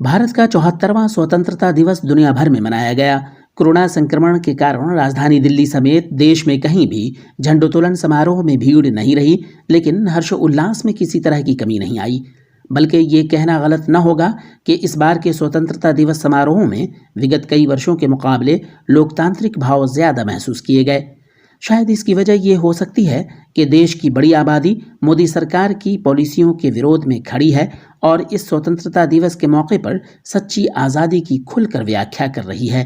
भारत का 74वां स्वतंत्रता दिवस दुनिया भर में मनाया गया। कोरोना संक्रमण के कारण राजधानी दिल्ली समेत देश में कहीं भी झंडोत्तोलन समारोह में भीड़ नहीं रही, लेकिन हर्षोल्लास में किसी तरह की कमी नहीं आई। बल्कि ये कहना गलत न होगा कि इस बार के स्वतंत्रता दिवस समारोह में विगत कई वर्षों के मुकाबले लोकतांत्रिक भाव ज्यादा महसूस किए गए। शायद इसकी वजह ये हो सकती है कि देश की बड़ी आबादी मोदी सरकार की पॉलिसियों के विरोध में खड़ी है और इस स्वतंत्रता दिवस के मौके पर सच्ची आज़ादी की खुलकर व्याख्या कर रही है।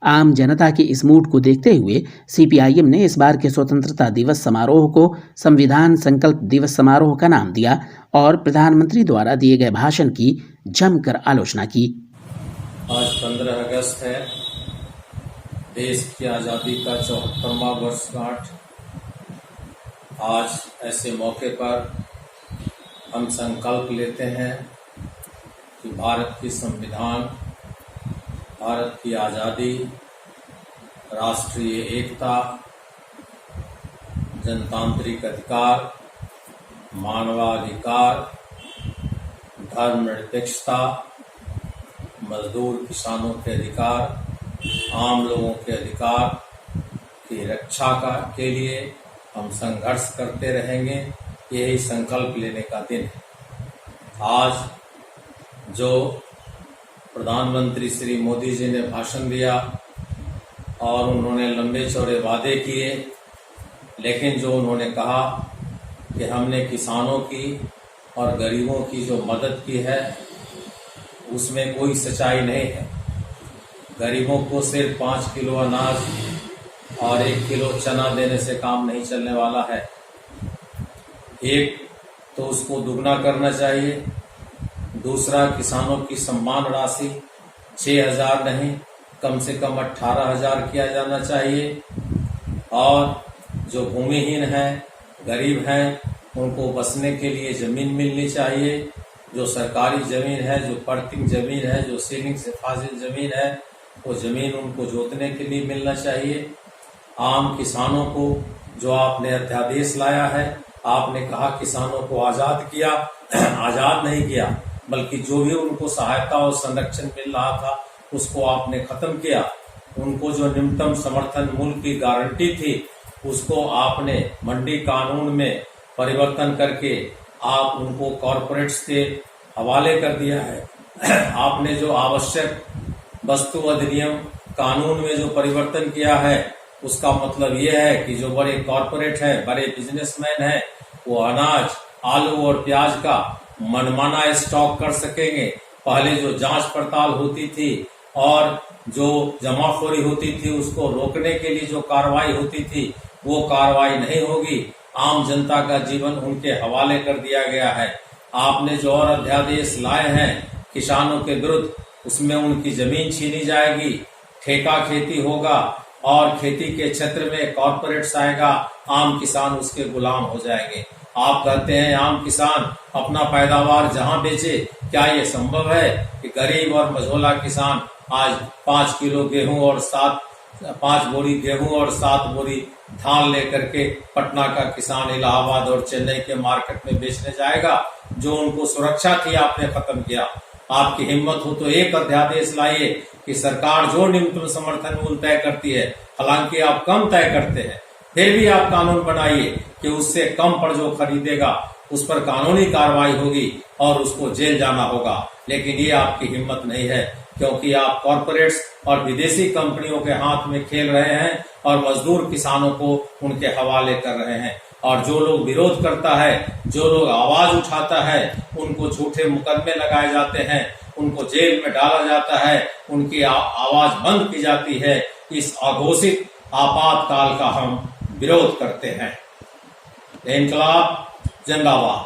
आम जनता के इस मूड को देखते हुए सीपीआईएम ने इस बार के स्वतंत्रता दिवस समारोह को संविधान संकल्प दिवस समारोह का नाम दिया और प्रधानमंत्री द्वारा दिए गए भाषण की जमकर आलोचना की। आज 15 अगस्त है, देश की आज़ादी का 74वां वर्षगांठ। आज ऐसे मौके पर हम संकल्प लेते हैं कि भारत की संविधान, भारत की आज़ादी, राष्ट्रीय एकता, जनतांत्रिक अधिकार, मानवाधिकार, धर्मनिरपेक्षता, मजदूर किसानों के अधिकार, आम लोगों के अधिकार की रक्षा के लिए हम संघर्ष करते रहेंगे। यही संकल्प लेने का दिन है। आज जो प्रधानमंत्री श्री मोदी जी ने भाषण दिया और उन्होंने लंबे चौड़े वादे किए, लेकिन जो उन्होंने कहा कि हमने किसानों की और गरीबों की जो मदद की है उसमें कोई सच्चाई नहीं है। गरीबों को सिर्फ 5 किलो अनाज और 1 किलो चना देने से काम नहीं चलने वाला है। एक तो उसको दुगना करना चाहिए, दूसरा किसानों की सम्मान राशि 6,000 नहीं, कम से कम 18,000 किया जाना चाहिए। और जो भूमिहीन हैं, गरीब हैं, उनको बसने के लिए जमीन मिलनी चाहिए। जो सरकारी जमीन है, जो पड़तिंग जमीन है, जो सीलिंग से फाजिल जमीन है, वो जमीन उनको जोतने के लिए मिलना चाहिए। आम किसानों को जो आपने अध्यादेश लाया है, आपने कहा किसानों को आज़ाद किया, आज़ाद नहीं किया, बल्कि जो भी उनको सहायता और संरक्षण मिल रहा था उसको आपने खत्म किया। उनको जो न्यूनतम समर्थन मूल्य की गारंटी थी उसको आपने मंडी कानून में परिवर्तन करके आप उनको कॉरपोरेट्स के हवाले कर दिया है। आपने जो आवश्यक वस्तु अधिनियम कानून में जो परिवर्तन किया है उसका मतलब ये है कि जो बड़े कॉरपोरेट हैं, बड़े बिजनेसमैन हैं, वो अनाज, आलू और प्याज का मनमाना स्टॉक कर सकेंगे। पहले जो जांच पड़ताल होती थी और जो जमाखोरी होती थी उसको रोकने के लिए जो कार्रवाई होती थी वो कार्रवाई नहीं होगी। आम जनता का जीवन उनके हवाले कर दिया गया है। आपने जो और अध्यादेश लाए हैं किसानों के विरुद्ध, उसमें उनकी जमीन छीनी जाएगी, ठेका खेती होगा और खेती के क्षेत्र में कॉरपोरेट्स आएगा, आम किसान उसके गुलाम हो जाएंगे। आप कहते हैं आम किसान अपना पैदावार जहां बेचे, क्या ये संभव है कि गरीब और मझोला किसान आज 5 किलो गेहूं और 5 बोरी गेहूं और 7 बोरी धान लेकर के पटना का किसान इलाहाबाद और चेन्नई के मार्केट में बेचने जाएगा? जो उनको सुरक्षा थी आपने खत्म किया। आपकी हिम्मत हो तो एक अध्यादेश लाइए कि सरकार जो न्यूनतम समर्थन मूल्य तय करती है, हालांकि आप कम तय करते हैं, फिर भी आप कानून बनाइए कि उससे कम पर जो खरीदेगा उस पर कानूनी कार्रवाई होगी और उसको जेल जाना होगा। लेकिन ये आपकी हिम्मत नहीं है, क्योंकि आप कॉरपोरेट्स और विदेशी कंपनियों के हाथ में खेल रहे हैं और मजदूर किसानों को उनके हवाले कर रहे हैं। और जो लोग विरोध करता है, जो लोग आवाज उठाता है, उनको झूठे मुकदमे लगाए जाते हैं, उनको जेल में डाला जाता है, उनकी आवाज बंद की जाती है। इस अघोषित आपातकाल का हम विरोध करते हैं। इंकलाब जिंदाबाद।